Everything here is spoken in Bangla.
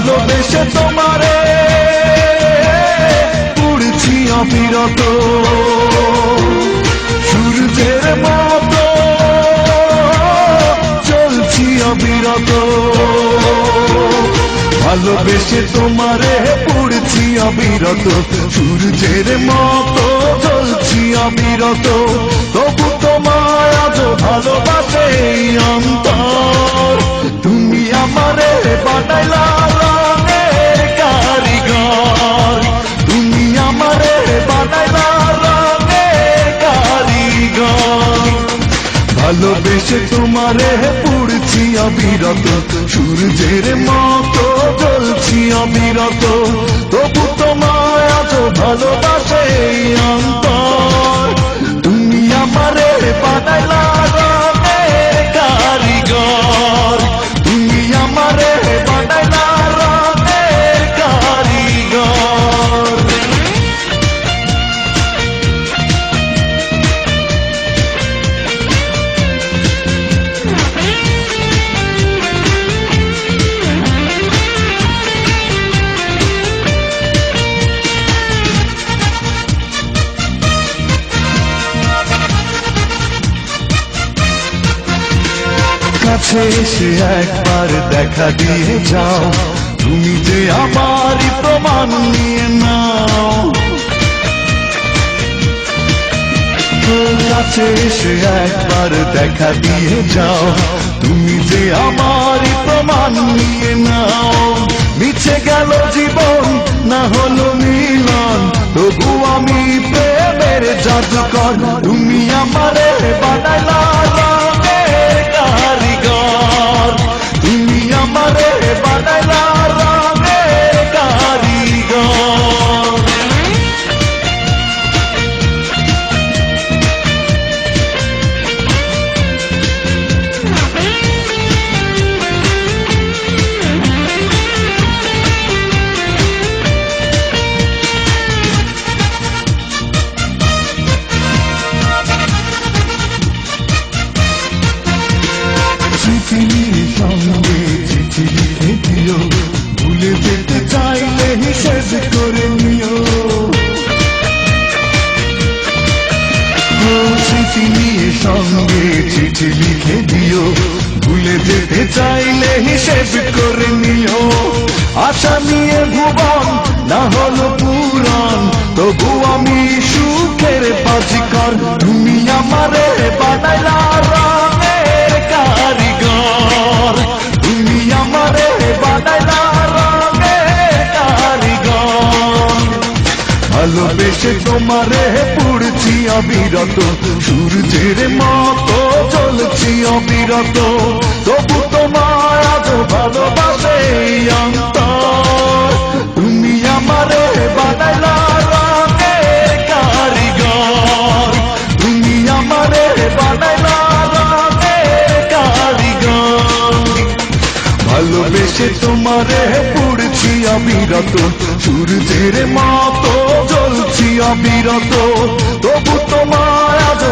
ভালোবেসে তোমারে পুড়ছি অবিরত, সূর্যের মতো চলছি অবিরত। ভালোবেসে তোমারে পুড়ছি অবিরত, সূর্যের মতো চলছি অবিরত। তবু তোমায় আজ ভালোবাসে অন্তর, তুমি আমারে বানাইলা রঙের কারিগর, তুমি আমারে বানাইলা রঙের কারিগর। ভালোবেসে তোমারে পুড়ছি অবিরত, সূর্যের মতো জ্বলছি অবিরত। তবু তোমায় আজ ভালোবাসে অন্তর, তুমি আমারে বানাইলা রঙের কারিগর, তুমি আমারে বানাইলা রঙের কারিগর। কাছে এসে একবার দেখা দিয়ে যাও, তুমি যে আমারই প্রমাণ নিয়ে নাও। কাছে এসে একবার দেখা দিয়ে যাও, তুমি যে আমারই প্রমাণ নিয়ে নাও। মিছে গেল জীবন না হলো মিলন, তবু আমি প্রেমের জাদুকর, তুমি আমারে বানাইলা রঙের কারিগর, তুমি আমারে বানাইলা রঙের কারিগর। চিঠি নিয়ে সঙ্গে চিঠি লিখে দিও, ভুলে যেতে চাইলে হিসেব করে নিও। চিঠি নিয়ে সঙ্গে চিঠি লিখে দিও, ভুলে যেতে চাইলে হিসেব করে নিও। আশা নিয়ে ভুবন না হলো পুরাণ, তবু আমি সুখের বাজিকর, তুমি আমারে বানাইলা রঙের কারিগর, তুমি আমারে বানাইলা রঙের কারিগর। ভালোবেসে তোমারে পুড়ছি অবিরত, সূর্যের মতো চলছি অবিরত। তবু তোমায় আজ ভালোবাসে অন্তর, তুমি আমারে বানাইলা রঙের কারিগর, তুমি আমারে বানাইলা রঙের কারিগর। ভালোবেসে তোমারে পুড়ছি অবিরত, সূর্যের মতো জ্বলছি অবিরত। তবু তোমায় আজ